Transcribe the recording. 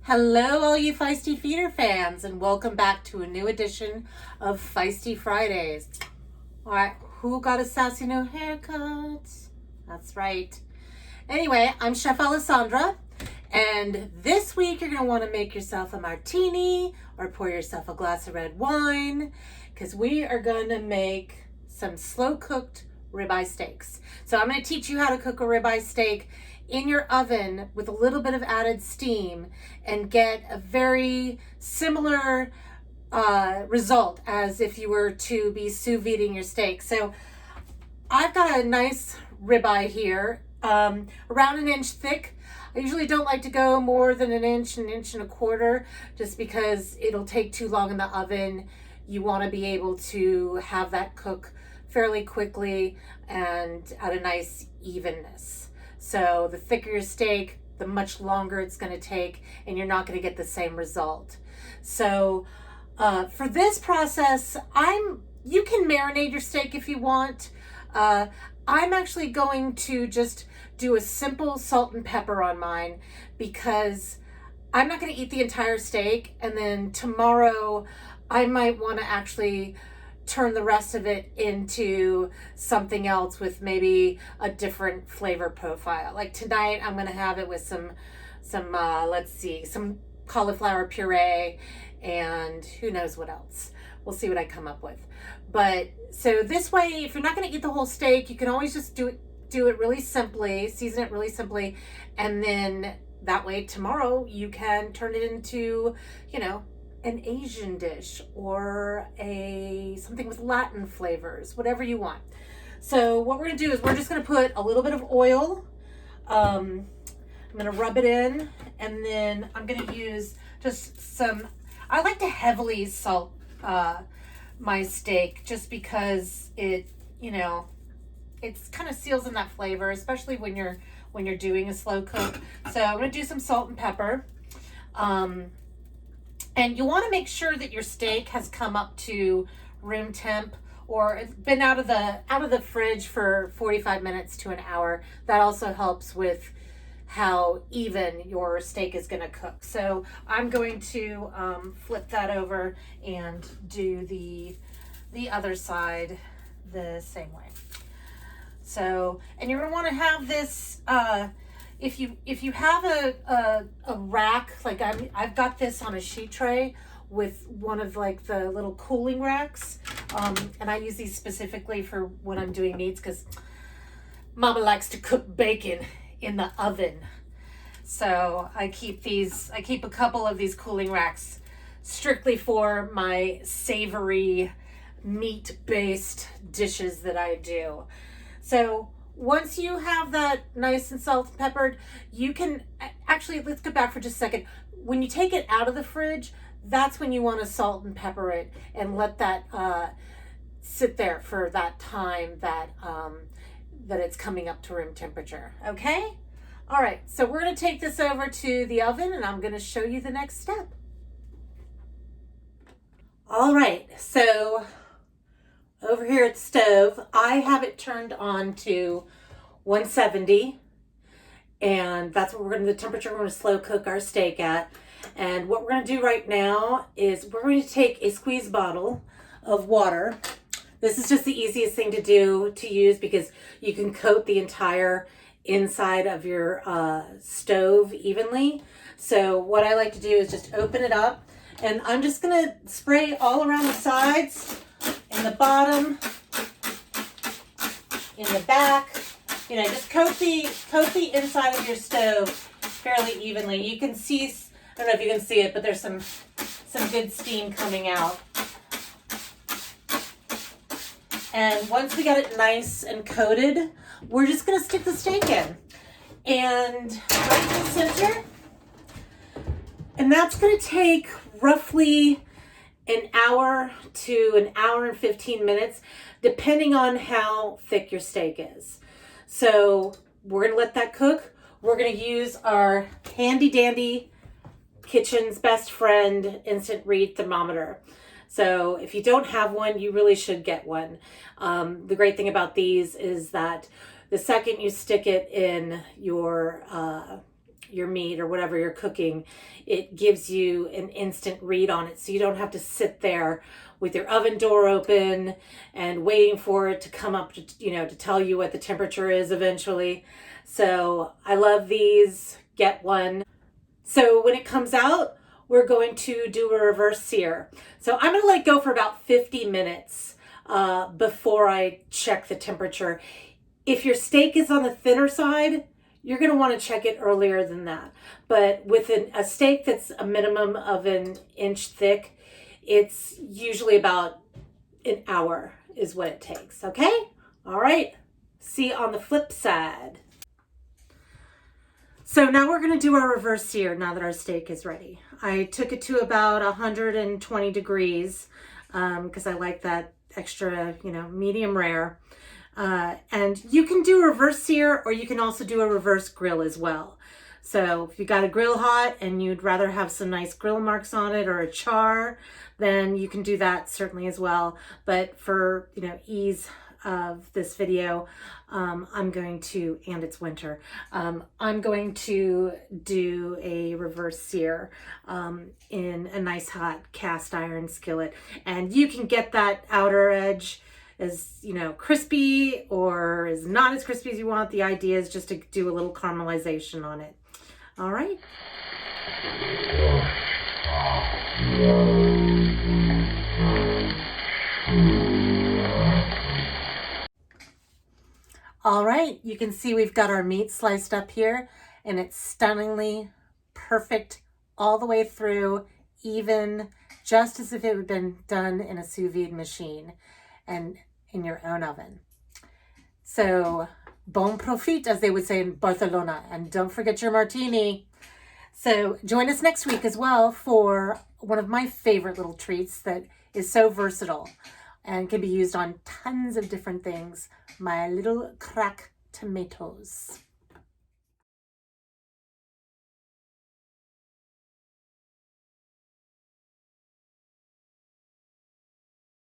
Hello, all you Feisty Feeder fans, and welcome back to a new edition of Feisty Fridays. All right, who got a sassy new haircut? That's right. Anyway, I'm Chef Alessandra, and this week you're going to want to make yourself a martini or pour yourself a glass of red wine because we are going to make some slow-cooked ribeye steaks. So I'm going to teach you how to cook a ribeye steak in your oven with a little bit of added steam and get a very similar result as if you were to be sous videing your steak. So I've got a nice ribeye here, around an inch thick. I usually don't like to go more than an inch and a quarter, just because it'll take too long in the oven. You want to be able to have that cook fairly quickly and at a nice evenness. So the thicker your steak, the much longer it's going to take, and you're not going to get the same result. So for this process, you can marinate your steak if you want. I'm actually going to just do a simple salt and pepper on mine because I'm not going to eat the entire steak, and then tomorrow I might want to actually turn the rest of it into something else with maybe a different flavor profile. Like tonight, I'm going to have it with some cauliflower puree and who knows what else. We'll see what I come up with. But so this way, if you're not going to eat the whole steak, you can always just do it really simply, season it really simply, and then that way tomorrow you can turn it into, an Asian dish or something with Latin flavors, whatever you want. So what we're gonna do is we're just gonna put a little bit of oil. I'm gonna rub it in, and then I'm gonna use just I like to heavily salt my steak just because it kind of seals in that flavor, especially when you're doing a slow cook. So I'm gonna do some salt and pepper. And you want to make sure that your steak has come up to room temp or it's been out of the fridge for 45 minutes to an hour. That also helps with how even your steak is going to cook. So I'm going to flip that over and do the other side the same way. So, and you're going to want to have this if you have a rack, like I've got this on a sheet tray with one of like the little cooling racks, and I use these specifically for when I'm doing meats because Mama likes to cook bacon in the oven. So I keep a couple of these cooling racks strictly for my savory meat-based dishes that I do. So once you have that nice and salt and peppered, you can actually, let's go back for just a second. When you take it out of the fridge, that's when you want to salt and pepper it and let that sit there for that time that it's coming up to room temperature. Okay? All right, so we're going to take this over to the oven and I'm going to show you the next step. All right, so over here at the stove, I have it turned on to 170, and that's what the temperature we're going to slow cook our steak at. And what we're going to do right now is we're going to take a squeeze bottle of water. This is just the easiest thing to use because you can coat the entire inside of your stove evenly. So what I like to do is just open it up, and I'm just going to spray all around the sides, in the bottom, in the back. Just coat the inside of your stove fairly evenly. You can see, I don't know if you can see it, but there's some good steam coming out. And once we got it nice and coated, we're just gonna stick the steak in. And right in the center. And that's gonna take roughly an hour to an hour and 15 minutes, depending on how thick your steak is. So we're gonna let that cook. We're gonna use our handy dandy kitchen's best friend instant read thermometer. So if you don't have one, you really should get one. The great thing about these is that the second you stick it in your your meat or whatever you're cooking, it gives you an instant read on it. So you don't have to sit there with your oven door open and waiting for it to come up to, to tell you what the temperature is eventually. So I love these. Get one. So when it comes out, we're going to do a reverse sear. So I'm going to let it go for about 50 minutes before I check the temperature. If your steak is on the thinner side, you're going to want to check it earlier than that. But with a steak that's a minimum of an inch thick, it's usually about an hour is what it takes. Okay? All right. See you on the flip side. So now we're going to do our reverse sear now that our steak is ready. I took it to about 120 degrees because I like that extra, medium rare. And you can do a reverse sear, or you can also do a reverse grill as well. So if you got a grill hot and you'd rather have some nice grill marks on it or a char, then you can do that certainly as well. But for, ease of this video, I'm going to, and it's winter, I'm going to do a reverse sear in a nice hot cast iron skillet. And you can get that outer edge as crispy or as not as crispy as you want. The idea is just to do a little caramelization on it. All right. All right, you can see we've got our meat sliced up here, and it's stunningly perfect all the way through, even, just as if it had been done in a sous vide machine and in your own oven. So bon profit, as they would say in Barcelona, and don't forget your martini. So join us next week as well for one of my favorite little treats that is so versatile and can be used on tons of different things, my little crack tomatoes.